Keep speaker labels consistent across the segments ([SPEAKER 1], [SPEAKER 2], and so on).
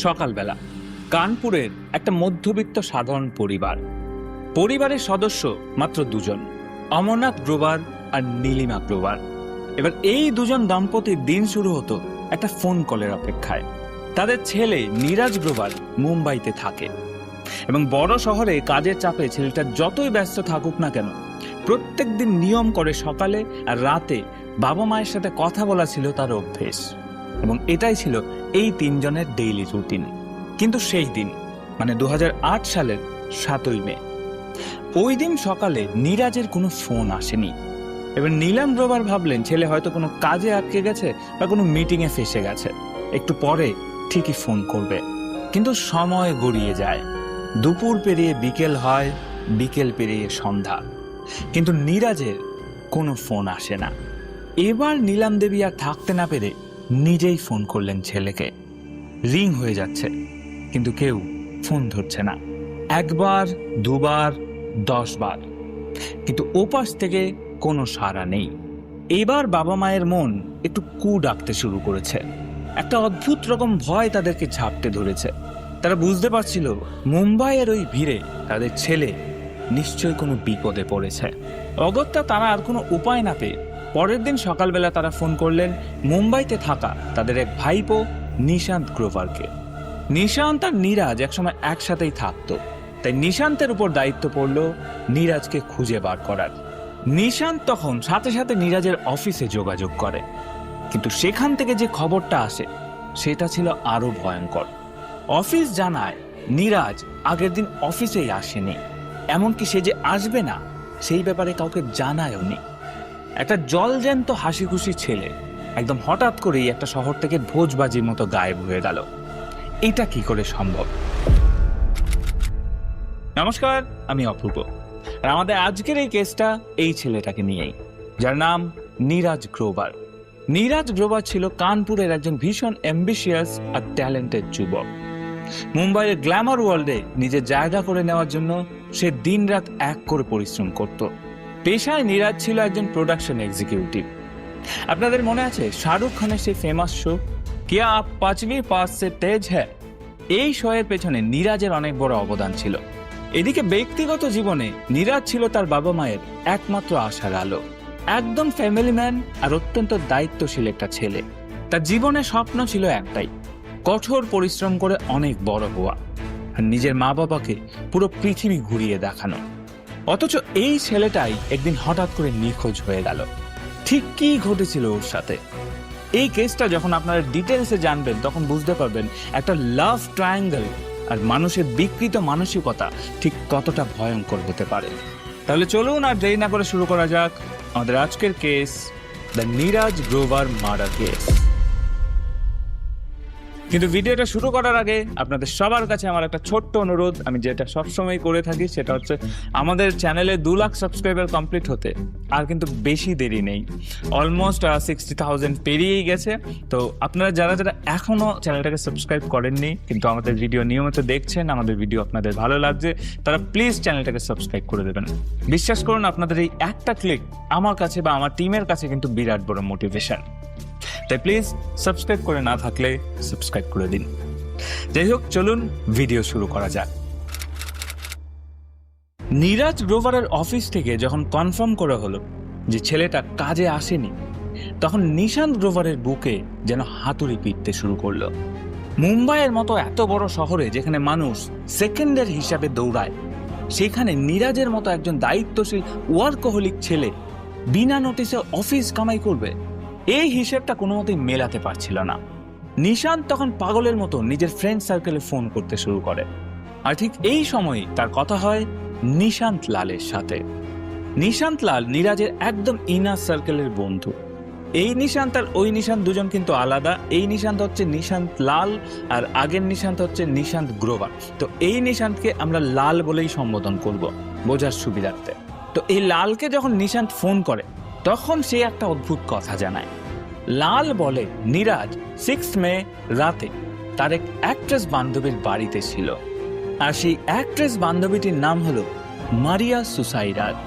[SPEAKER 1] সকালবেলা কানপুরের একটা মধ্যবিত্ত সাধারণ পরিবারের সদস্য মাত্র দুজন, অমরনাথ গ্রোভার আর নীলিমা গ্রোভার। এবার এই দুজন দম্পতির দিন শুরু হতো একটা ফোন কলের অপেক্ষায়। তাদের ছেলে নীরাজ গ্রোভার মুম্বাইতে থাকে এবং বড় শহরে কাজের চাপে ছেলেটা যতই ব্যস্ত থাকুক না কেন, প্রত্যেক দিন নিয়ম করে সকালে আর রাতে বাবা মায়ের সাথে কথা বলা ছিল তার অভ্যেস এবং এটাই ছিল এই তিনজনের ডেইলি রুটিন। কিন্তু সেই দিন মানে 2008 সালের 7ই মে, ওই দিন সকালে নীরাজের কোনো ফোন আসেনি। এবার নীলাম গ্রোভার ভাবলেন ছেলে হয়তো কোনো কাজে আটকে গেছে বা কোনো মিটিংয়ে ফেসে গেছে, একটু পরে ঠিকই ফোন করবে। কিন্তু সময় গড়িয়ে যায়, দুপুর পেরিয়ে বিকেল হয়, বিকেল পেরিয়ে সন্ধ্যা, কিন্তু নীরাজের কোনো ফোন আসে না। এবার নীলাম দেবী আর থাকতে না পেরে নিজেই ফোন করলেন ছেলেকে। রিং হয়ে যাচ্ছে কিন্তু কেউ ফোন ধরছে না, একবার, দুবার, 10 বার, কিন্তু ওপাশ থেকে কোনো সাড়া নেই। এবার বাবা মায়ের মন একটু কু ডাকতে শুরু করেছে। একটা অদ্ভুত রকম ভয় তাদেরকে ঝাপটে ধরেছে। তারা বুঝতে পারছিল মুম্বাইয়ের ওই ভিড়ে তাদের ছেলে নিশ্চয়ই কোনো বিপদে পড়েছে। অগত্যা তারা আর কোনো উপায় না পেয়ে পরের দিন সকালবেলা তারা ফোন করলেন মুম্বাইতে থাকা তাদের এক ভাইপো নিশান্ত গ্রোভারকে। নিশান্ত আর নীরাজ একসময় একসাথেই থাকতো, তাই নিশান্তের উপর দায়িত্ব পড়ল নীরাজকে খুঁজে বার করার। নিশান্ত তখন সাথে সাথে নীরাজের অফিসে যোগাযোগ করে, কিন্তু সেখান থেকে যে খবরটা আসে সেটা ছিল আরো ভয়ঙ্কর। অফিস জানায় নীরাজ আগের দিন অফিসেই আসেনি, এমনকি সে যে আসবে না সেই ব্যাপারে কাউকে জানায়ও নি। একটা জলজ্যান্ত হাসি খুশি ছেলে একদম হঠাৎ করেই একটা শহর থেকে ভোজবাজির মতো গায়েব হয়ে গেল। এটা কি করে সম্ভব? নমস্কার, আমি অপূর্ব, আর আমাদের আজকের এই কেসটা এই ছেলেটাকে নিয়েই, যার নাম নীরাজ গ্রোভার। নীরাজ গ্রোভার ছিল কানপুরের একজন ভীষণ অ্যাম্বিশিয়াস আর ট্যালেন্টেড যুবক। মুম্বাইয়ের গ্ল্যামার ওয়ার্ল্ডে নিজের জায়গা করে নেওয়ার জন্য সে দিনরাত এক করে পরিশ্রম করত। পেশায় নীরাজ ছিল একজন প্রোডাকশন এক্সিকিউটিভ। আপনাদের মনে আছে শাহরুখ খানের সেই ফেমাস শো কিয়া আপ পাঁচভি পাস সে তেজ হ্যায়? এই শো এর পেছনে নীরাজের অনেক বড় অবদান ছিল। এদিকে ব্যক্তিগত জীবনে নীরাজ ছিল তার বাবা মায়ের একমাত্র আশার আলো, একদম ফ্যামিলি ম্যান আর অত্যন্ত দায়িত্বশীল একটা ছেলে। তার জীবনে স্বপ্ন ছিল একটাই, কঠোর পরিশ্রম করে অনেক বড় হওয়া আর নিজের মা বাবাকে পুরো পৃথিবী ঘুরিয়ে দেখানো। অথচ এই ছেলেটাই একদিন হঠাৎ করে নিখোঁজ হয়ে গেল। ঠিক কি ঘটেছিল ওর সাথে? এই কেসটা যখন আপনারা ডিটেলসে জানবেন তখন বুঝতে পারবেন একটা লাভ ট্রায়াঙ্গেল আর মানুষের বিকৃত মানসিকতা ঠিক কতটা ভয়ঙ্কর হতে পারে। তাহলে চলুন আর দেরি না করে শুরু করা যাক আমাদের আজকের case, the Neeraj Grover murder case. কিন্তু ভিডিওটা শুরু করার আগে আপনাদের সবার কাছে আমার একটা ছোট্ট অনুরোধ, আমি যেটা সবসময় করে থাকি, সেটা হচ্ছে আমাদের চ্যানেলে 2 লাখ সাবস্ক্রাইবার কমপ্লিট হতে আর কিন্তু বেশি দেরি নেই, অলমোস্ট 60,000 পেরিয়েই গেছে। তো আপনারা যারা যারা এখনো চ্যানেলটাকে সাবস্ক্রাইব করেননি কিন্তু আমাদের ভিডিও নিয়মিত দেখছেন, আমাদের ভিডিও আপনাদের ভালো লাগছে, তারা প্লিজ চ্যানেলটাকে সাবস্ক্রাইব করে দেবেন। বিশ্বাস করুন আপনাদের এই একটা ক্লিক আমার কাছে বা আমার টিমের কাছে কিন্তু বিরাট বড় মোটিভেশন। তাই প্লিজ সাবস্ক্রাইব করে না থাকলে সাবস্ক্রাইব করে দিন। যাই হোক, চলুন ভিডিও শুরু করা যাক। নীরাজ গ্রোভারের অফিস থেকে যখন কনফার্ম করা হলো যে ছেলেটা কাজে আসেনি, তখন নিশান্ত গ্রোভারের বুকে যেন হাতুড়ি পিটতে শুরু করলো। মুম্বাইয়ের মতো এত বড় শহরে যেখানে মানুষ সেকেন্ডের হিসাবে দৌড়ায়, সেখানে নীরাজের মতো একজন দায়িত্বশীল ওয়ার্কহলিক ছেলে বিনা নোটিসে অফিস কামাই করবে, এই হিসেবটা কোনো মতেই মেলাতে পারছিল না। নিশান্ত তখন পাগলের মতো নিজের ফ্রেন্ড সার্কেলে ফোন করতে শুরু করে, আর ঠিক এই সময় তার কথা হয় নিশান্ত লালের সাথে। নিশান্ত লাল নীরাজের একদম ইনার সার্কেলের বন্ধু। এই নিশান্ত আর ওই নিশান্ত দুজন কিন্তু আলাদা। এই নিশান্ত হচ্ছে নিশান্ত লাল আর আগের নিশান্ত হচ্ছে নিশান্ত গ্রোভার। তো এই নিশান্তকে আমরা লাল বলেই সম্বোধন করব বোঝার সুবিধার্থে। তো এই লালকে যখন নিশান্ত ফোন করে তখন সে একটা অদ্ভুত কথা জানায়। লাল বলে নীরাজ 6 মে রাতে তার এক অ্যাক্ট্রেস বান্ধবীর বাড়িতে ছিল, আর সেই অ্যাক্ট্রেস বান্ধবীটির নাম হলো মারিয়া সুসাইরাজ।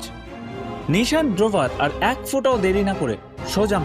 [SPEAKER 1] নিশান্ত গ্রোভার আর এক ফোঁটাও দেরি না করে সোজা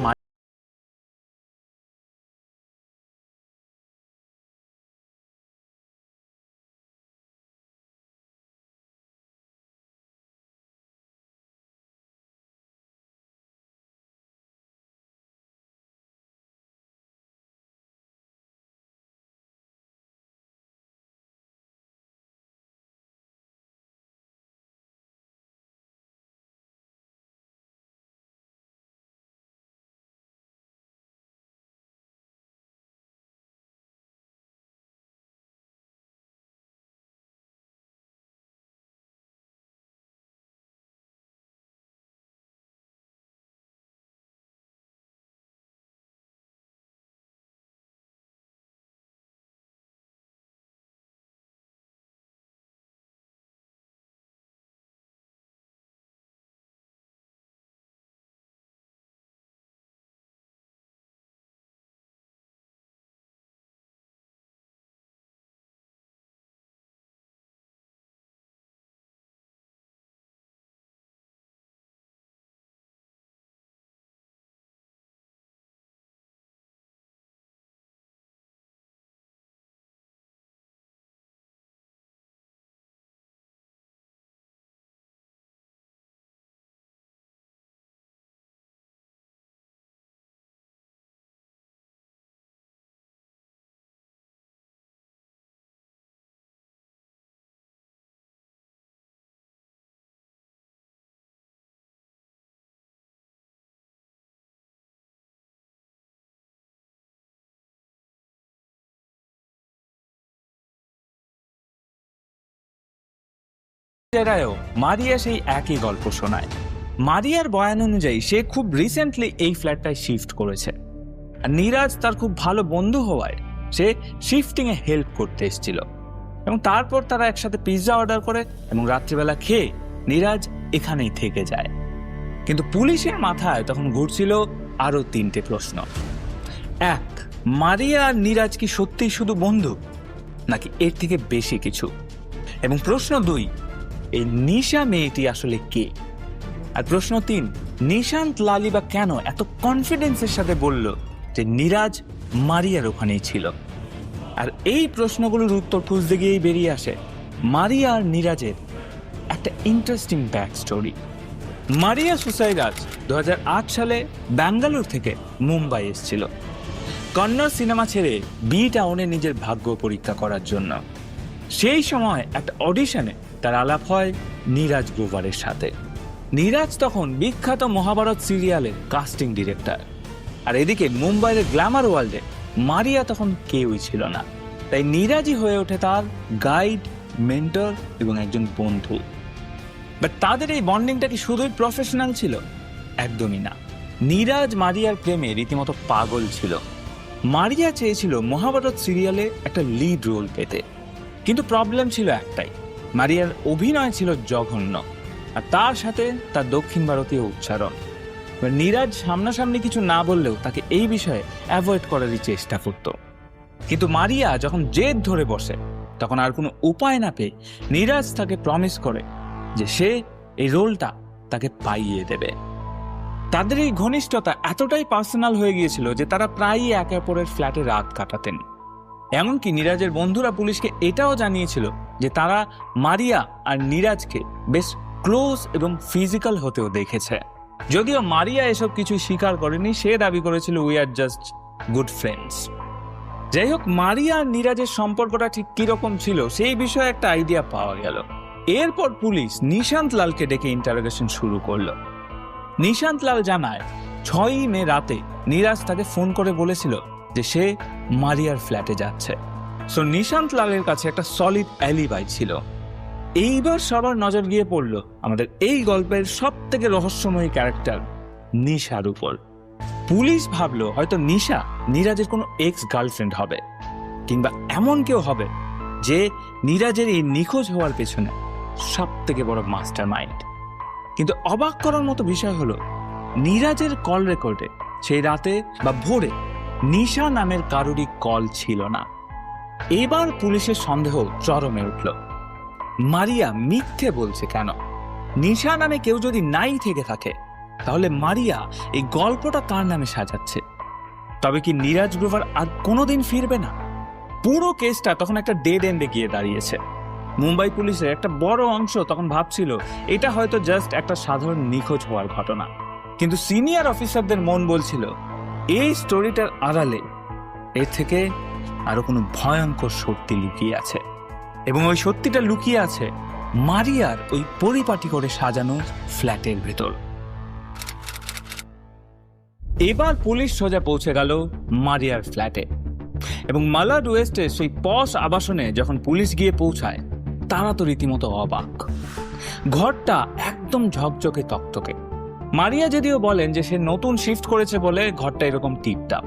[SPEAKER 1] জেরায়ও মারিয়া সেই একই গল্প শোনায়। মারিয়ার বয়ান অনুযায়ী সে খুব রিসেন্টলি এই ফ্ল্যাটটায় শিফট করেছে, আর নীরাজ তার খুব ভালো বন্ধু হওয়ায় সে শিফটিং এ হেল্প করতে এসেছিল, এবং তারপর তারা একসাথে পিৎজা অর্ডার করে এবং রাত্রিবেলা খেয়ে নীরাজ এখানেই থেকে যায়। কিন্তু পুলিশের মাথায় তখন ঘুরছিল আরো 3টে প্রশ্ন। 1, মারিয়া আর নীরাজ কি সত্যিই শুধু বন্ধু, নাকি এর থেকে বেশি কিছু? এবং প্রশ্ন 2, এই নিশা মেয়েটি আসলে কে? আর প্রশ্ন 3, নিশান্ত লালি বা কেন এত কনফিডেন্সের সাথে বলল যে নীরাজ মারিয়ার ওখানেই ছিল? আর এই প্রশ্নগুলোর উত্তর খুঁজতে গিয়েই বেরিয়ে আসে মারিয়া আর নীরাজের একটা ইন্টারেস্টিং ব্যাক স্টোরি। মারিয়া সুসাইরাজ 2008 সালে ব্যাঙ্গালোর থেকে মুম্বাই এসেছিল কন্নড় সিনেমা ছেড়ে বি টাউনে নিজের ভাগ্য পরীক্ষা করার জন্য। সেই সময় একটা অডিশনে তার আলাপ হয় নীরাজ গ্রোভারের সাথে। নীরাজ তখন বিখ্যাত মহাভারত সিরিয়ালের কাস্টিং ডিরেক্টর, আর এদিকে মুম্বাইয়ের গ্ল্যামার ওয়ার্ল্ডে মারিয়া তখন কেউই ছিল না। তাই নীরাজই হয়ে ওঠে তার গাইড, মেন্টর এবং একজন বন্ধু। বাট তাদের এই বন্ডিংটা কি শুধুই প্রফেশনাল ছিল? একদমই না। নীরাজ মারিয়ার প্রেমে রীতিমতো পাগল ছিল। মারিয়া চেয়েছিল মহাভারত সিরিয়ালে একটা লিড রোল পেতে, কিন্তু প্রবলেম ছিল একটাই, মারিয়ার অভিনয় ছিল জঘন্য, আর তার সাথে তার দক্ষিণ ভারতীয় উচ্চারণ। নীরাজ সামনাসামনি কিছু না বললেও তাকে এই বিষয়ে অ্যাভয়েড করারই চেষ্টা করত। কিন্তু মারিয়া যখন জেদ ধরে বসে, তখন আর কোনো উপায় না পেয়ে নীরাজ তাকে প্রমিস করে যে সে এই রোলটা তাকে পাইয়ে দেবে। তাদের এই ঘনিষ্ঠতা এতটাই পার্সোনাল হয়ে গিয়েছিল যে তারা প্রায়ই একে অপরের ফ্ল্যাটে রাত কাটাতেন। এমনকি নীরাজের বন্ধুরা পুলিশকে এটাও জানিয়েছিল যে তারা মারিয়া আর নীরাজকে বেশ ক্লোজ এবং ফিজিক্যাল হতেও দেখেছে। যদিও মারিয়া এসব কিছু স্বীকার করেনি, সে দাবি করেছিল we are just good friends. যাই হোক, মারিয়া আর নীরাজের সম্পর্কটা ঠিক কিরকম ছিল সেই বিষয়ে একটা আইডিয়া পাওয়া গেল। এরপর পুলিশ নিশান্ত লালকে ডেকে ইন্টারোগেশন শুরু করলো। নিশান্ত লাল জানায় 6ই মে রাতে নীরাজ তাকে ফোন করে বলেছিল যে সে মারিয়ার ফ্ল্যাটে যাচ্ছে। সো নিশান্ত লালের কাছে একটা সলিড অ্যালিবাই ছিল। এইবার সবার নজর গিয়ে পড়ল আমাদের এই গল্পের সব থেকে রহস্যময়ী ক্যারেক্টার নিশার উপর। পুলিশ ভাবলো হয়তো নিশা নীরাজের কোনো এক্স গার্লফ্রেন্ড হবে, কিংবা এমন কেউ হবে যে নীরাজের এই নিখোঁজ হওয়ার পেছনে সব থেকে বড় মাস্টার মাইন্ড। কিন্তু অবাক করার মতো বিষয় হলো নীরাজের কল রেকর্ডে সেই রাতে বা ভোরে নিশা নামের কারোরই কল ছিল না। এবার পুলিশের সন্দেহ চরমে উঠল। মারিয়া মিথ্যে বলছে কেন? নিশা নামে কেউ যদি নাই থেকে থাকে, তাহলে মারিয়া এই গল্পটা কার নামে সাজাচ্ছে? তবে কি নীরাজ গ্রোভার আর কোনোদিন ফিরবে না? পুরো কেসটা তখন একটা ডেড এন্ডে গিয়ে দাঁড়িয়েছে। মুম্বাই পুলিশের একটা বড় অংশ তখন ভাবছিল এটা হয়তো জাস্ট একটা সাধারণ নিখোঁজ হওয়ার ঘটনা, কিন্তু সিনিয়র অফিসারদের মন বলছিল এই স্টোরিটার আড়ালে এর থেকে আরো কোনো ভয়ঙ্কর সত্যি লুকিয়ে আছে, এবং ওই সত্যিটা লুকিয়ে আছে মারিয়ার ওই পরিপাটি করে সাজানো ফ্ল্যাটের ভেতর। এবার পুলিশ সোজা পৌঁছে গেল মারিয়ার ফ্ল্যাটে, এবং মালাড ওয়েস্টের সেই পশ আবাসনে যখন পুলিশ গিয়ে পৌঁছায়, তারা তো রীতিমতো অবাক। ঘরটা একদম ঝকঝকে তকতকে। মারিয়া যদিও বলেন যে সে নতুন শিফট করেছে বলে ঘরটা এরকম টিপটাপ,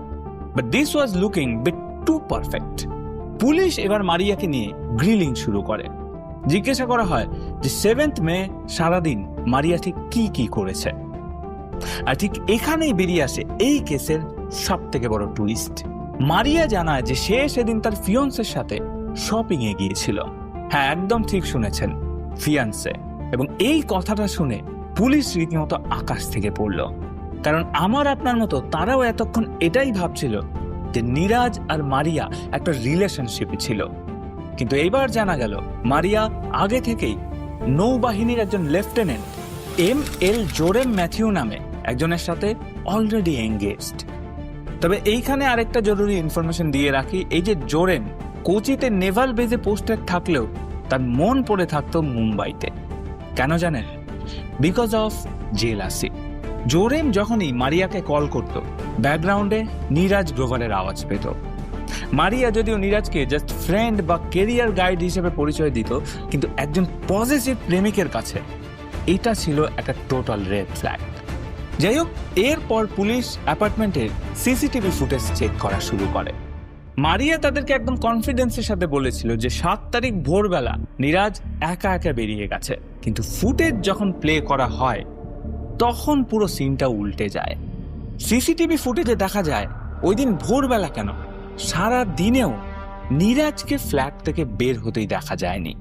[SPEAKER 1] but this was looking bit to perfect. Police এবার মারিয়াকে নিয়ে গ্রিলিং শুরু করে। জিজ্ঞাসা করা হয় যে 7th মে সারাদিন মারিয়া ঠিক কি কি করেছে। আর ঠিক এখানেই বেরিয়ে আসে এই কেসের সব থেকে বড় টুইস্ট। মারিয়া জানায় যে সে সেদিন তার ফিয়ন্সের সাথে শপিং এ গিয়েছিল। হ্যাঁ, একদম ঠিক শুনেছেন, ফিয়ান্সে। এবং এই কথাটা শুনে পুলিশ রীতিমতো আকাশ থেকে পড়ল, কারণ আমার আপনার মতো তারাও এতক্ষণ এটাই ভাবছিল যে নীরাজ আর মারিয়া একটা রিলেশনশিপে ছিল। কিন্তু এইবার জানা গেল মারিয়া আগে থেকেই নৌবাহিনীর একজন লেফটেন্যান্ট ML জোরেম ম্যাথিউ নামে একজনের সাথে অলরেডি এঙ্গেজড। তবে এইখানে আরেকটা জরুরি ইনফরমেশন দিয়ে রাখি, এই যে জোরেম কোচিতে নেভাল বেজে পোস্টেড থাকলেও তার মন পড়ে থাকতো মুম্বাইতে। কেন জানেন? Because of jealousy. জোরেম যখনই মারিয়াকে কল করত, ব্যাকগ্রাউন্ডে নীরাজ গ্রোভারের আওয়াজ পেত, মারিয়া যদিও নীরাজকে জাস্ট ফ্রেন্ড বা কেরিয়ার গাইড হিসেবে পরিচয় দিত, কিন্তু একজন পজিটিভ প্রেমিকের কাছে এটা ছিল একটা টোটাল রেড ফ্ল্যাগ। যাই হোক, এরপর পুলিশ অ্যাপার্টমেন্টের সিসিটিভি ফুটেজ চেক করা শুরু করে। মারিয়া তাদেরকে একদম কনফিডেন্সের সাথে বলেছিল যে 7 তারিখ ভোরবেলা নীরাজ একা একা বেরিয়ে গেছে, কিন্তু ফুটেজ যখন প্লে করা হয় তখন পুরো সিনটা উল্টে যায়। সিসিটিভি ফুটেজে দেখা যায় ওই দিন ভোরবেলা কেন, সারা দিনেও নীরাজকে ফ্ল্যাট থেকে বের হতেই দেখা যায়নি।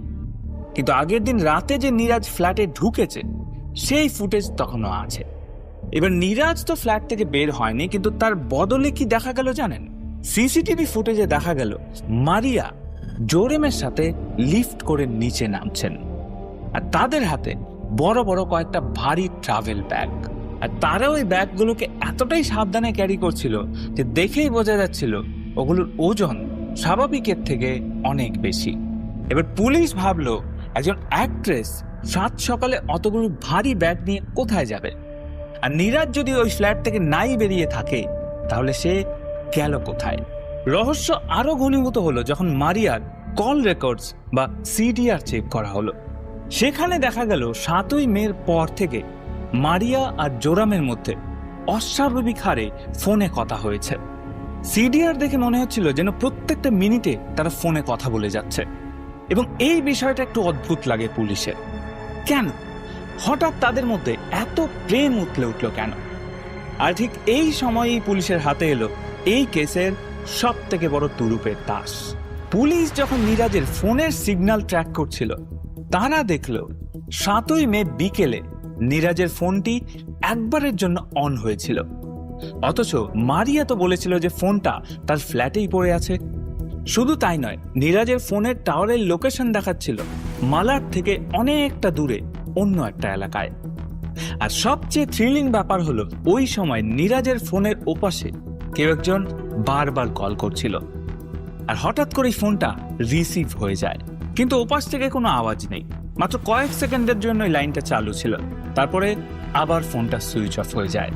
[SPEAKER 1] কিন্তু আগের দিন রাতে যে নীরাজ ফ্ল্যাটে ঢুকেছে সেই ফুটেজ তখনও আছে। এবার নীরাজ তো ফ্ল্যাট থেকে বের হয়নি, কিন্তু তার বদলে কি দেখা গেল জানেন? সিসিটিভি ফুটেজে দেখা গেল মারিয়া জোরেমের সাথে লিফট করে নিচে নামছেন, আর তাদের হাতে বড় বড় কয়েকটা ভারী ট্রাভেল ব্যাগ, আর তারা ওই ব্যাগগুলোকে এতটাই সাবধানে ক্যারি করছিল যে দেখেই বোঝা যাচ্ছিল ওগুলোর ওজন স্বাভাবিকের থেকে অনেক বেশি। এবার পুলিশ ভাবলো একজন অ্যাক্ট্রেস সাত সকালে অতগুলো ভারী ব্যাগ নিয়ে কোথায় যাবে, আর নীরাজ যদি ওই ফ্ল্যাট থেকে নাই বেরিয়ে থাকে তাহলে সে গেল কোথায়। রহস্য আরো ঘনীভূত হলো যখন মারিয়ার কল রেকর্ডস বা সিডিআর চেক করা হলো। সেখানে দেখা গেল 7ই মের পর থেকে মারিয়া আর জোরামের মধ্যে অস্বাভাবিক হারে ফোনে কথা হয়েছে। সিডিআর দেখে মনে হচ্ছিল যেন প্রত্যেকটা মিনিটে তারা ফোনে কথা বলে যাচ্ছে, এবং এই বিষয়টা একটু অদ্ভুত লাগে পুলিশের। কেন হঠাৎ তাদের মধ্যে এত প্রেম উঠল কেন? আর ঠিক এই সময়ই পুলিশের হাতে এলো এই কেসের সব থেকে বড় তুরুপের তাস। পুলিশ যখন নীরাজের ফোনের সিগন্যাল ট্র্যাক করছিল, তারা দেখল 7ই মে বিকেলে নীরাজের ফোনটি একবারের জন্য অন হয়েছিল, অথচ মারিয়া তো বলেছিল যে ফোনটা তার ফ্ল্যাটেই পড়ে আছে। শুধু তাই নয়, নীরাজের ফোনের টাওয়ারের লোকেশন দেখাচ্ছিল মালার থেকে অনেকটা দূরে অন্য একটা এলাকায়। আর সবচেয়ে থ্রিলিং ব্যাপার হলো ওই সময় নীরাজের ফোনের ওপাশে কেউ একজন বারবার কল করছিল, আর হঠাৎ করে ফোনটা রিসিভ হয়ে যায়, কিন্তু ওপাশ থেকে কোনো আওয়াজ নেই। মাত্র কয়েক সেকেন্ডের জন্য লাইনটা চালু ছিল, তারপরে আবার ফোনটা সুইচ অফ হয়ে যায়।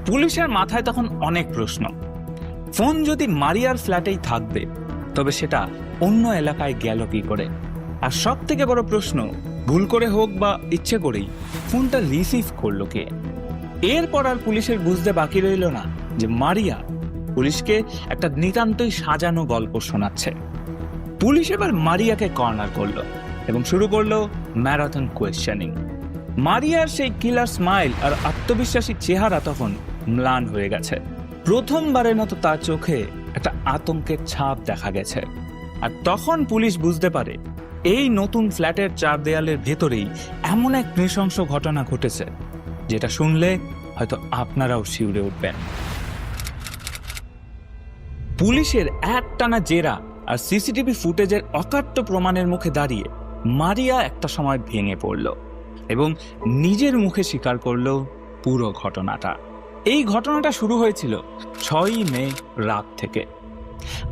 [SPEAKER 1] পুলিশের মাথায় তখন অনেক প্রশ্ন। ফোন যদি মারিয়ার ফ্ল্যাটেই থাকবে তবে সেটা অন্য এলাকায় গেল কি করে? আর সব থেকে বড় প্রশ্ন, ভুল করে হোক বা ইচ্ছে করেই ফোনটা রিসিভ করলো কে? এরপর আর পুলিশের বুঝতে বাকি রইল না যে মারিয়া পুলিশকে একটা নিতান্তই সাজানো গল্প শোনাচ্ছে। পুলিশ এবার মারিয়াকে কর্নার করলো এবং শুরু করলো ম্যারাথন কোয়েশ্চেনিং। মারিয়ার সেই কিলার স্মাইল আর আত্মবিশ্বাসী চেহারা তখন ম্লান হয়ে গেছে। প্রথমবারের মতো তার চোখে একটা আতঙ্কের ছাপ দেখা গেছে। আর তখন পুলিশ বুঝতে পারে এই নতুন ফ্ল্যাটের 4 দেয়ালের ভেতরেই এমন এক নৃশংস ঘটনা ঘটেছে যেটা শুনলে হয়তো আপনারাও শিউরে উঠবেন। পুলিশের একটানা জেরা আর সিসিটিভি ফুটেজের অকাট্য প্রমাণের মুখে দাঁড়িয়ে মারিয়া একটা সময় ভেঙে পড়ল এবং নিজের মুখে স্বীকার করলো পুরো ঘটনাটা। এই ঘটনাটা শুরু হয়েছিল 6ই মে রাত থেকে।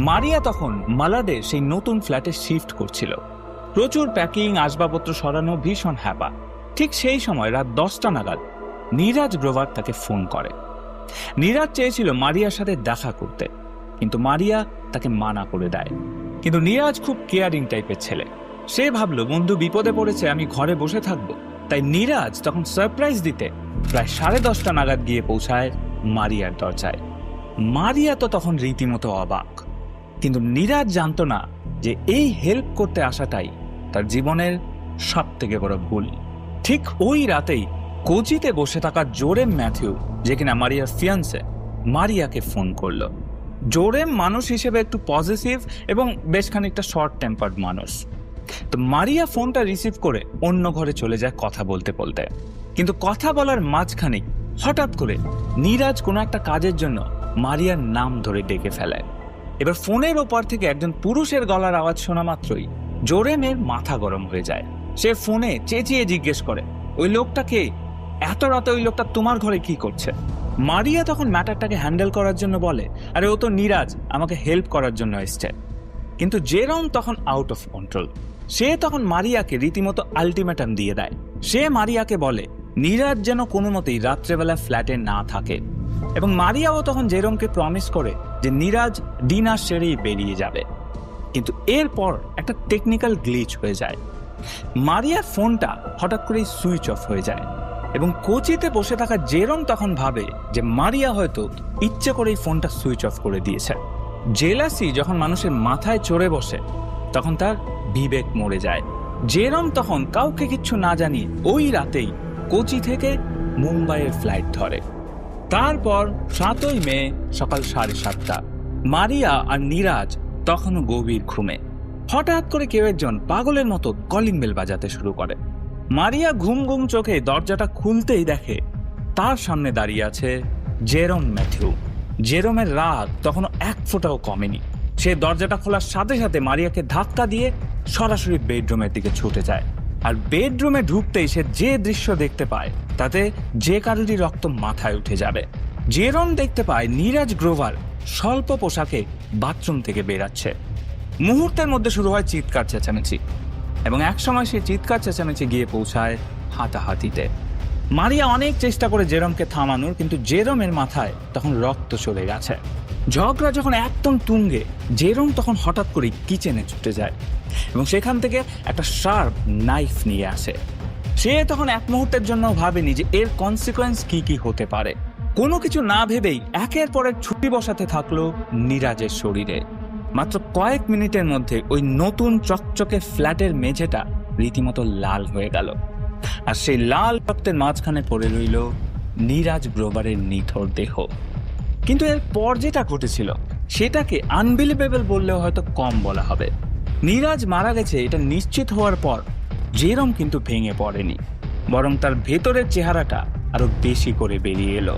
[SPEAKER 1] মারিয়া তখন মালাডে সেই নতুন ফ্ল্যাটে শিফট করছিল। প্রচুর প্যাকিং, আসবাবপত্র সরানো, ভীষণ হ্যাপা। ঠিক সেই সময় রাত 10টা নাগাদ নীরাজ গ্রোভার তাকে ফোন করে। নীরাজ চেয়েছিল মারিয়ার সাথে দেখা করতে, কিন্তু মারিয়া তাকে মানা করে দেয়। কিন্তু নীরাজ খুব কেয়ারিং টাইপের ছেলে, সে ভাবলো বন্ধু বিপদে পড়েছে, আমি ঘরে বসে থাকবো। তাই নীরাজ তখন সারপ্রাইজ দিতে প্রায় 10:30 নাগাদ গিয়ে পৌঁছায় মারিয়ার দরজায়। মারিয়া তো তখন রীতিমতো অবাক, কিন্তু নীরাজ জানতো না যে এই হেল্প করতে আসাটাই তার জীবনের সব থেকে বড় ভুল। ঠিক ওই রাতেই কোচিতে বসে থাকা জোরেম ম্যাথিউ, যে কিনা মারিয়ার ফিয়ান্সে, মারিয়াকে ফোন করলো। জোরেম মানুষ হিসেবে একটু পজিটিভ এবং বেশ খানিকটা শর্ট টেম্পার্ড মানুষ। তো মারিয়া ফোনটা রিসিভ করে অন্য ঘরে চলে যায় কথা বলতে বলতে। কিন্তু কথা বলার মাঝখানে হঠাৎ করে নীরাজ কোনো একটা কাজের জন্য মারিয়ার নাম ধরে ডেকে ফেলে। এবার ফোনের ওপর থেকে একজন পুরুষের গলার আওয়াজ শোনা মাত্রই জোরেমের মাথা গরম হয়ে যায়। সে ফোনে চেঁচিয়ে জিজ্ঞেস করে, ওই লোকটা কে? এত রাতে ওই লোকটা তোমার ঘরে কি করছে? মারিয়া তখন ম্যাটারটাকে হ্যান্ডেল করার জন্য বলে, আরে ও তো নীরাজ, আমাকে হেল্প করার জন্য এসছে। কিন্তু জেরম তখন আউট অফ কন্ট্রোল। সে তখন মারিয়াকে রীতিমতো আলটিমেটাম দিয়ে দেয়। সে মারিয়াকে বলে নীরাজ যেন কোনো মতেই রাত্রেবেলা ফ্ল্যাটে না থাকে, এবং মারিয়াও তখন জেরমকে প্রমিস করে যে নীরাজ ডিনার সেরেই বেরিয়ে যাবে, কিন্তু এরপর একটা টেকনিক্যাল গ্লিচ হয়ে যায়। মারিয়ার ফোনটা হঠাৎ করেই সুইচ অফ হয়ে যায় এবং কোচিতে বসে থাকা জেরম তখন ভাবে যে মারিয়া হয়তো ইচ্ছে করেই ফোনটা সুইচ অফ করে দিয়েছে। জেলাসি যখন মানুষের মাথায় চড়ে বসে তখন তার বিবেক মরে যায়। জেরম তখন কাউকে কিচ্ছু না জানিয়ে ওই রাতেই কোচি থেকে মুম্বাইয়ের ফ্লাইট ধরে। তারপর 7ই মে সকাল 7:30 মারিয়া আর নীরাজ তখনও গভীর ঘুমে। হঠাৎ করে কেউ একজন পাগলের মতো কলিং বেল বাজাতে শুরু করে। মারিয়া ঘুম ঘুম চোখে দরজাটা খুলতেই দেখে তার সামনে দাঁড়িয়ে আছে জেরম ম্যাথিউ। জেরমের রাগ তখনও এক ফোঁটাও কমেনি। সে দরজাটা খোলার সাথে সাথে মারিয়াকে ধাক্কা দিয়ে সরাসরি বেডরুমের দিকে ছুটে যায়। আর বেডরুমে ঢুকতেই সে যে দৃশ্য দেখতে পায় তাতে যে কারোরই রক্ত মাথায় উঠে যাবে। জেরম দেখতে পায় নীরাজ গ্রোভার স্বল্প পোশাকে বাথরুম থেকে বেরাচ্ছে। মুহূর্তের মধ্যে শুরু হয় চিৎকার চেঁচামেচি এবং একসময় সে চিৎকার চেঁচামেচি গিয়ে পৌঁছায় হাতাহাতিতে। মারিয়া অনেক চেষ্টা করে জেরমকে থামানোর, কিন্তু জেরমের মাথায় তখন রক্ত চলে গেছে। ঝগড়া যখন একদম তুঙ্গে, জেরম তখন হঠাৎ করে কিচেনে ছুটে যায় এবং সেখান থেকে একটা শার্প নাইফ নিয়ে আসে। সে তখন এক মুহূর্তের জন্য ভাবেনি যে এর কনসিকোয়েন্স কি কি হতে পারে। কোনো কিছু না ভেবেই একের পর এক ছুরি বসাতে থাকলো নীরাজের শরীরে। মাত্র কয়েক মিনিটের মধ্যে ওই নতুন চকচকে ফ্ল্যাটের মেঝেটা রীতিমতো লাল হয়ে গেল, আর সেই লাল রক্তের মাঝখানে পড়ে রইল নীরাজ গ্রোভারের নিথর দেহ। কিন্তু এর পর যেটা ঘটেছিল সেটাকে আনবিলিভেবল বললেও হয়তো কম বলা হবে। নীরাজ মারা গেছে এটা নিশ্চিত হওয়ার পর জেরম কিন্তু ভেঙে পড়েনি, বরং তার ভেতরের চেহারাটা আরো বেশি করে বেরিয়ে এলো।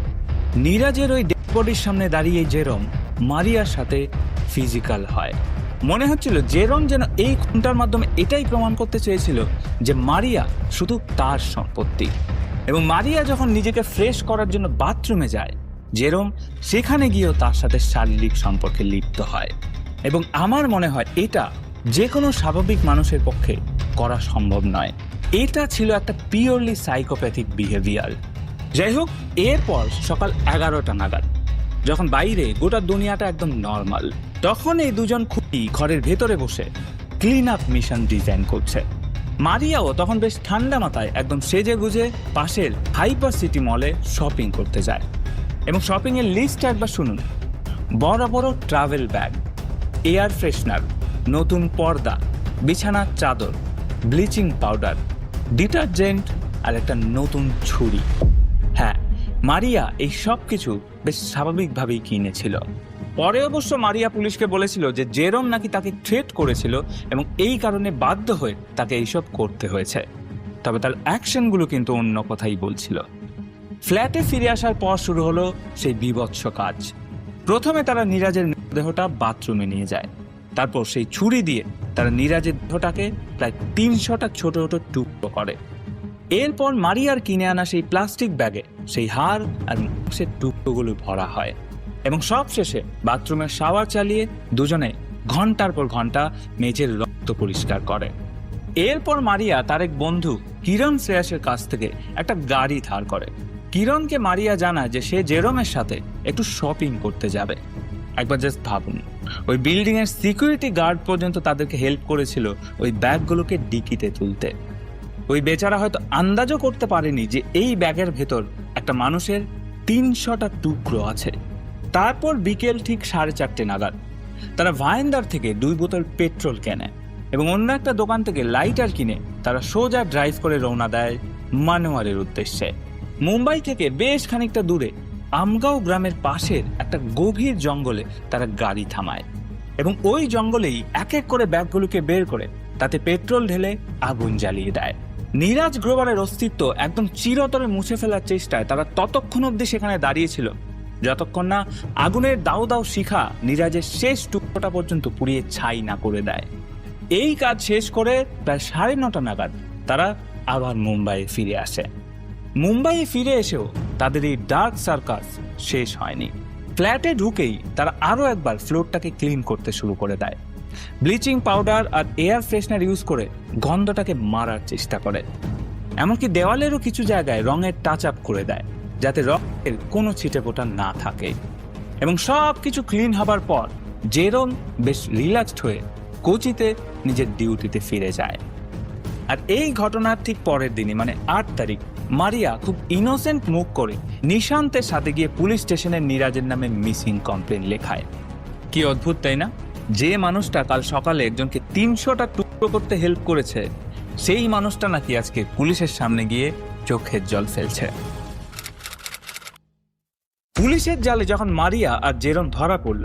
[SPEAKER 1] নীরাজের ওই ডেড বডির সামনে দাঁড়িয়ে জেরম মারিয়ার সাথে ফিজিক্যাল হয়। মনে হচ্ছিল জেরম যেন এই খুনটার মাধ্যমে এটাই প্রমাণ করতে চেয়েছিল যে মারিয়া শুধু তার সম্পত্তি। এবং মারিয়া যখন নিজেকে ফ্রেশ করার জন্য বাথরুমে যায়, জেরম সেখানে গিয়েও তার সাথে শারীরিক সম্পর্কে লিপ্ত হয়। এবং আমার মনে হয় এটা যে কোনো স্বাভাবিক মানুষের পক্ষে করা সম্ভব নয়। এটা ছিল একটা পিওরলি সাইকোপ্যাথিক বিহেভিয়ার। যাই হোক, এরপর সকাল 11টা নাগাদ যখন বাইরে গোটা দুনিয়াটা একদম নর্মাল, তখন এই দুজন খুঁটি ঘরের ভেতরে বসে ক্লিন আপ মিশন ডিজাইন করছে। মারিয়াও তখন বেশ ঠান্ডা মাথায় একদম সেজে গুজে পাশের হাইপার সিটি মলে শপিং করতে যায়। এবং শপিং এর লিস্ট একবার শুনুন: বড় বড় ট্রাভেল ব্যাগ, এয়ার ফ্রেশনার, নতুন পর্দা, বিছানার চাদর, ব্লিচিং পাউডার, ডিটারজেন্ট আর একটা নতুন ছুরি। হ্যাঁ, মারিয়া এই সব কিছু বেশ স্বাভাবিকভাবেই কিনেছিল। পরে অবশ্য মারিয়া পুলিশকে বলেছিল যে জেরম নাকি তাকে থ্রেট করেছিল এবং এই কারণে বাধ্য হয়ে তাকে এইসব করতে হয়েছে। তবে তার অ্যাকশনগুলো কিন্তু অন্য কথাই বলছিল। ফ্ল্যাটে ফিরে আসার পর শুরু হলো সেই বীভৎস কাজ। প্রথমে তারা নীরাজের দেহটা বাথরুমে নিয়ে যায়, তারপর সেই ছুরি দিয়ে তারা নীরাজের দেহটাকে প্রায় 300টা ছোট ছোট টুকরো করে। এরপর মারিয়ার কিনে আনা সেই প্লাস্টিক ব্যাগে সেই হাড় আর মাংসের টুকরোগুলো ভরা হয় এবং সব শেষে বাথরুমের শাওয়ার চালিয়ে দুজনে ঘন্টার পর ঘন্টা মেঝের রক্ত পরিষ্কার করে। এরপর মারিয়া তার এক বন্ধু কিরণ শ্রেয়াসের কাছ থেকে একটা গাড়ি ধার করে। কিরণকে মারিয়া জানায় যে সে জেরমের সাথে একটু শপিং করতে যাবে। একবার জাস্ট ভাবুন, ওই বিল্ডিং এর সিকিউরিটি গার্ড পর্যন্ত তাদেরকে হেল্প করেছিল ওই ব্যাগগুলোকে ডিকিতে তুলতে। ওই বেচারা হয়তো আন্দাজও করতে পারেনি যে এই ব্যাগের ভেতর একটা মানুষের 300টা টুকরো আছে। তারপর বিকেল ঠিক 4:30 নাগাদ তারা ভাইন্দার থেকে 2 বোতল পেট্রোল কেনে এবং অন্য একটা দোকান থেকে লাইটার কিনে তারা সোজা ড্রাইভ করে রওনা দেয় মানোয়ারের উদ্দেশ্যে। মুম্বাই থেকে বেশ খানিকটা দূরে আমগাঁও গ্রামের পাশের একটা গভীর জঙ্গলে তারা গাড়ি থামায় এবং ওই জঙ্গলেই এক এক করে ব্যাগগুলোকে বের করে তাতে পেট্রোল ঢেলে আগুন জ্বালিয়ে দেয়। নীরাজ গ্রোভারের অস্তিত্ব একদম চিরতরে মুছে ফেলার চেষ্টায় তারা ততক্ষণ অবধি সেখানে দাঁড়িয়েছিল যতক্ষণ না আগুনের দাউ দাউ শিখা নীরাজের শেষ টুকরোটা পর্যন্ত পুড়িয়ে ছাই না করে দেয়। এই কাজ শেষ করে প্রায় 9:30 নাগাদ তারা আবার মুম্বাইয়ে ফিরে আসে। মুম্বাইয়ে ফিরে এসেও তাদের এই ডার্ক সার্কাস শেষ হয়নি। ফ্ল্যাটে ঢুকেই তারা আরো একবার ফ্লোরটাকে ক্লিন করতে শুরু করে দেয়। ব্লিচিং পাউডার আর এয়ার ফ্রেশনার ইউজ করে গন্ধটাকে মারার চেষ্টা করে। এমনকি দেওয়ালেরও কিছু জায়গায় রঙের টাচ আপ করে দেয় যাতে রঙের কোনো ছিটেফোঁটা না থাকে। এবং সব কিছু ক্লিন হবার পর জেরোম বেশ রিল্যাক্সড হয়ে কোচিতে নিজের ডিউটিতে ফিরে যায়। আর এই ঘটনার ঠিক পরের দিনই মানে 8 তারিখ মারিয়া খুব ইনোসেন্ট মুখ করে নিশান্তের সাথে গিয়ে পুলিশ স্টেশনে নীরাজের নামে মিসিং কমপ্লেন লেখায়। কি অদ্ভুত তাই না? যে মানুষটা কাল সকালে একজনকে 300টা টুকরো করতে হেল্প করেছে সেই মানুষটা নাকি আজকে পুলিশের সামনে গিয়ে চোখের জল ফেলছে। পুলিশের জালে যখন মারিয়া আর জেরোম ধরা পড়ল,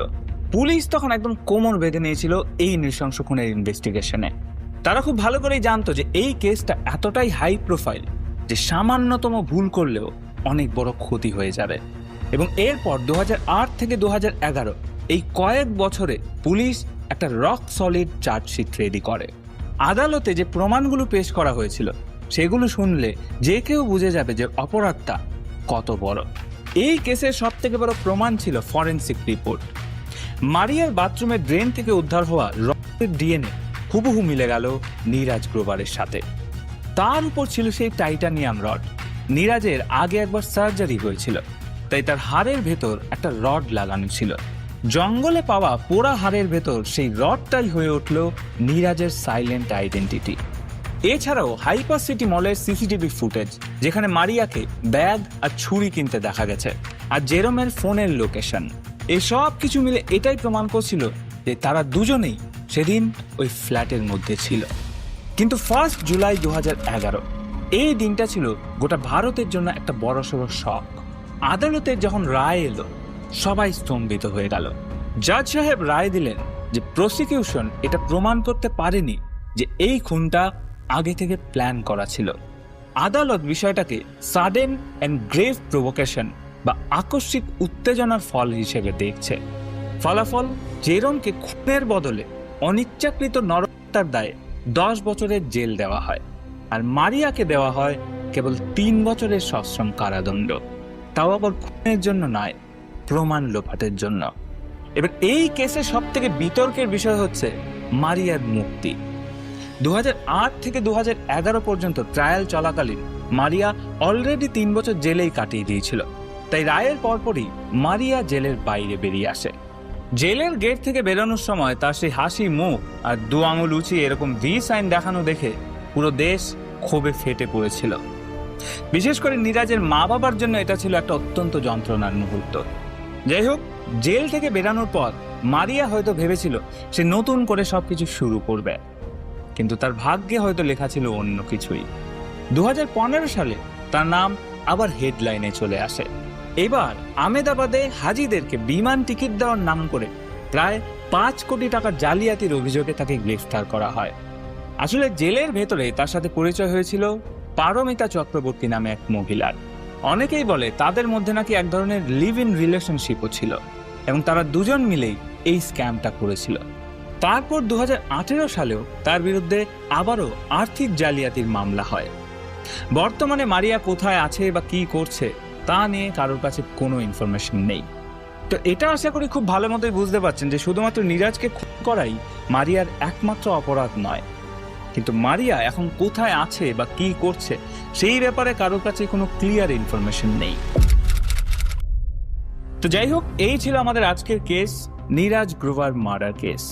[SPEAKER 1] পুলিশ তখন একদম কোমর বেঁধে নিয়েছিল এই নৃশংস খুনের ইনভেস্টিগেশনে। তারা খুব ভালো করেই জানতো যে এই কেসটা এতটাই হাই প্রোফাইল যে সামান্যতম ভুল করলেও অনেক বড় ক্ষতি হয়ে যাবে। এবং এরপর 2008 থেকে 2011 এই কয়েক বছরে পুলিশ একটা রক সলিড চার্জশিট রেডি করে। আদালতে যে প্রমাণগুলো পেশ করা হয়েছিল সেগুলো শুনলে যে কেউ বুঝে যাবে যে অপরাধটা কত বড়। এই কেসের সব থেকে বড় প্রমাণ ছিল ফরেনসিক রিপোর্ট। মারিয়ার বাথরুমের ড্রেন থেকে উদ্ধার হওয়া রক্তের ডিএনএ হুবহু মিলে গেল নীরাজ গ্রোভারের সাথে। তার উপর ছিল সেই টাইটানিয়াম রড। নীরাজের আগে একবার সার্জারি হয়েছিল, তাই তার হাড়ের ভেতর একটা রড লাগানো ছিল। জঙ্গলে পাওয়া পোড়া হাড়ের ভেতর সেই রডটাই হয়ে উঠল নীরাজের সাইলেন্ট আইডেন্টিটি। এছাড়াও হাইপার সিটি মলের সিসিটিভি ফুটেজ, যেখানে মারিয়াকে ব্যাগ আর ছুরি কিনতে দেখা গেছে, আর জেরোমের ফোনের লোকেশন, এসব কিছু মিলে এটাই প্রমাণ করছিল যে তারা দুজনেই সেদিন ওই ফ্ল্যাটের মধ্যে ছিল। কিন্তু 1 জুলাই 2011 এই দিনটা ছিল গোটা ভারতের জন্য একটা বড়সড় শক। আদালতের যখন রায় এলো সবাই স্তম্ভিত হয়ে গেল। জাজ সাহেব রায় দিলেন যে প্রসিকিউশন এটা প্রমাণ করতে পারেনি যে এই খুনটা আগে থেকে প্ল্যান করা ছিল। আদালত বিষয়টাকে সাডেন অ্যান্ড গ্রেভ প্রভোকেশন বা আকস্মিক উত্তেজনার ফল হিসেবে দেখছে। ফলাফল, জেরোমকে খুনের বদলে অনিচ্ছাকৃত নরহত্যার দায়ে 10 বছরের জেল দেওয়া হয়, আর মারিয়াকে দেওয়া হয় কেবল 3 বছরের সশ্রম কারাদণ্ড, তাও আবার খুনের জন্য নয়, প্রমাণ লোপাটের জন্য। এবার এই কেসে সব থেকে বিতর্কের বিষয় হচ্ছে মারিয়ার মুক্তি। 2008 থেকে 2011 পর্যন্ত ট্রায়াল চলাকালীন মারিয়া অলরেডি 3 বছর জেলেই কাটিয়ে দিয়েছিল, তাই রায়ের পরপরই মারিয়া জেলের বাইরে বেরিয়ে আসে। জেলের গেট থেকে বেরোনোর সময় তার সেই হাসি মুখ আর 2 আঙুল উঁচিয়ে এরকম ভি সাইন দেখানো দেখে পুরো দেশ ক্ষোভে ফেটে পড়েছিল। বিশেষ করে নীরাজের মা বাবার জন্য এটা ছিল একটা অত্যন্ত যন্ত্রণার মুহূর্ত। যাই হোক, জেল থেকে বেরানোর পর মারিয়া হয়তো ভেবেছিল সে নতুন করে সবকিছু শুরু করবে, কিন্তু তার ভাগ্যে হয়তো লেখা ছিল অন্য কিছুই। 2015 সালে তার নাম আবার হেডলাইনে চলে আসে। এবার আহমেদাবাদে হাজিদেরকে বিমান টিকিট দেওয়ার নাম করে প্রায় 5 কোটি টাকা জালিয়াতির অভিযোগে তাকে গ্রেফতার করা হয়। আসলে জেলের ভেতরে তার সাথে পরিচয় হয়েছিল পারমিতা চক্রবর্তী নামে এক মহিলার। অনেকেই বলে তাদের মধ্যে নাকি এক ধরনের লিভ ইন রিলেশনশিপও ছিল এবং তারা দুজন মিলেই এই স্ক্যামটা করেছিল। তারপর 2018 সালেও তার বিরুদ্ধে আবারও আর্থিক জালিয়াতির মামলা হয়। বর্তমানে মারিয়া কোথায় আছে বা কি করছে তা নিয়ে কারোর কাছে কোনো ইনফরমেশন নেই। তো এটা আশা করি খুব ভালো মতোই বুঝতে পারছেন যে শুধুমাত্র নীরাজকে খুন করাই মারিয়ার একমাত্র অপরাধ নয়, কিন্তু মারিয়া এখন কোথায় আছে বা কি করছে সেই ব্যাপারে কারোর কাছে কোনো ক্লিয়ার ইনফরমেশন নেই। তো যাই হোক, এই ছিল আমাদের আজকের case, Neeraj Grover murder case.